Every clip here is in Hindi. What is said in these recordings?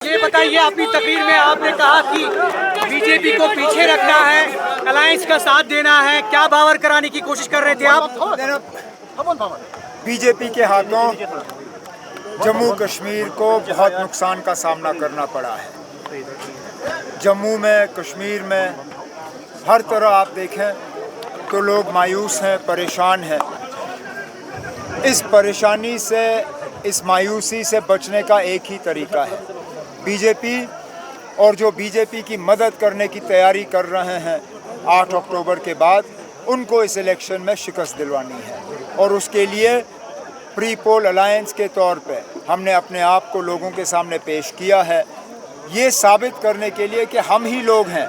ये बताइए, अपनी तकरीर में आपने कहा कि बीजेपी को पीछे रखना है, अलायंस का साथ देना है, क्या बावर कराने की कोशिश कर रहे थे आप? बीजेपी के हाथों जम्मू कश्मीर को बहुत नुकसान का सामना करना पड़ा है। जम्मू में, कश्मीर में हर तरह आप देखें तो लोग मायूस हैं, परेशान हैं। इस परेशानी से, इस मायूसी से बचने का एक ही तरीका है, बीजेपी और जो बीजेपी की मदद करने की तैयारी कर रहे हैं 8 अक्टूबर के बाद, उनको इस इलेक्शन में शिकस्त दिलवानी है। और उसके लिए प्री पोल अलायंस के तौर पे हमने अपने आप को लोगों के सामने पेश किया है, ये साबित करने के लिए कि हम ही लोग हैं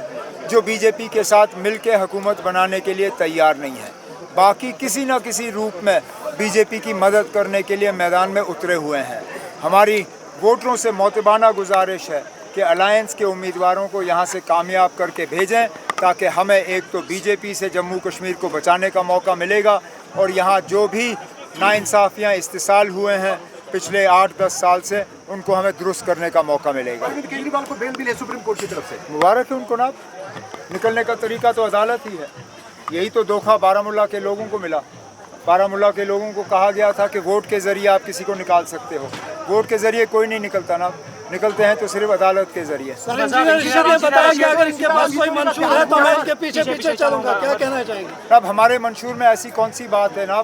जो बीजेपी के साथ मिलकर हुकूमत बनाने के लिए तैयार नहीं है। बाकी किसी न किसी रूप में बीजेपी की मदद करने के लिए मैदान में उतरे हुए हैं। हमारी वोटरों से मोतबाना गुजारिश है कि अलायंस के उम्मीदवारों को यहाँ से कामयाब करके भेजें, ताकि हमें एक तो बीजेपी से जम्मू कश्मीर को बचाने का मौका मिलेगा, और यहाँ जो भी नाइंसाफ़ियाँ इस्तेसाल हुए हैं पिछले 8-10 साल से, उनको हमें दुरुस्त करने का मौका मिलेगा। केजरीवाल को बेल मिले सुप्रीम कोर्ट की तरफ से, मुबारक है उनको ना। निकलने का तरीका तो अदालत ही है। यही तो धोखा बारामूला के लोगों को मिला। बारामूला के लोगों को कहा गया था कि वोट के ज़रिए आप किसी को निकाल सकते हो। वोट के ज़रिए कोई नहीं निकलता ना, निकलते हैं तो सिर्फ अदालत के ज़रिए। बताया कि अगर इनके पास कोई मंशूर है तो मैं इनके पीछे पीछे चलूंगा, क्या कहना चाहेंगे? अब हमारे मंशूर में ऐसी कौन सी बात है ना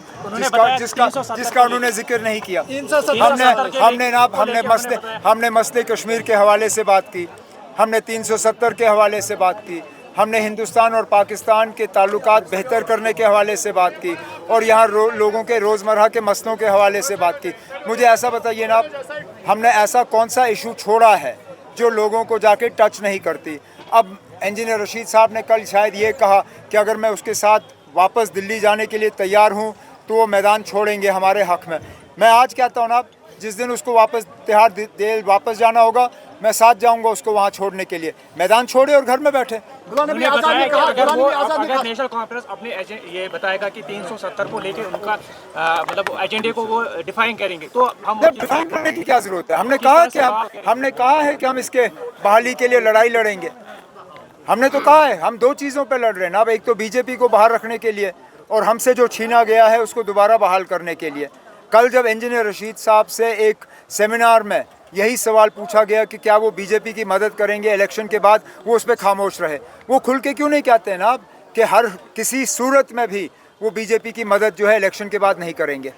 जिसका उन्होंने जिक्र नहीं किया। हमने मसले कश्मीर के हवाले से बात की, हमने 370 के हवाले से बात की, हमने हिंदुस्तान और पाकिस्तान के ताल्लुकात बेहतर करने के हवाले से बात की, और यहाँ लोगों के रोज़मर्रा के मसलों के हवाले से बात की। मुझे ऐसा बताइए ना, हमने ऐसा कौन सा इशू छोड़ा है जो लोगों को जाके टच नहीं करती। अब इंजीनियर रशीद साहब ने कल शायद ये कहा कि अगर मैं उसके साथ वापस दिल्ली जाने के लिए तैयार हूँ तो वो मैदान छोड़ेंगे हमारे हक़ में। मैं आज कहता हूँ ना, जिस दिन उसको वापस तिहाड़ जेल वापस जाना होगा, मैं साथ जाऊंगा उसको वहाँ छोड़ने के लिए। मैदान छोड़े और घर में बैठे। अगर नेशनल कॉन्फ्रेंस अपने ये बताएगा कि 370 को लेके उनका मतलब एजेंडे को वो डिफाइन करेंगे, तो हम डिफाइन करने की क्या जरूरत है? हमने कहा है कि हम इसके बहाली के लिए लड़ाई लड़ेंगे। हमने तो कहा है, हम 2 चीज़ों पे लड़ रहे हैं ना। अब एक तो बीजेपी को बाहर रखने के लिए, और हमसे जो छीना गया है उसको दोबारा बहाल करने के लिए। कल जब इंजीनियर रशीद साहब से एक सेमिनार में यही सवाल पूछा गया कि क्या वो बीजेपी की मदद करेंगे इलेक्शन के बाद, वो उस पर खामोश रहे। वो खुल के क्यों नहीं कहते हैं ना कि हर किसी सूरत में भी वो बीजेपी की मदद जो है इलेक्शन के बाद नहीं करेंगे।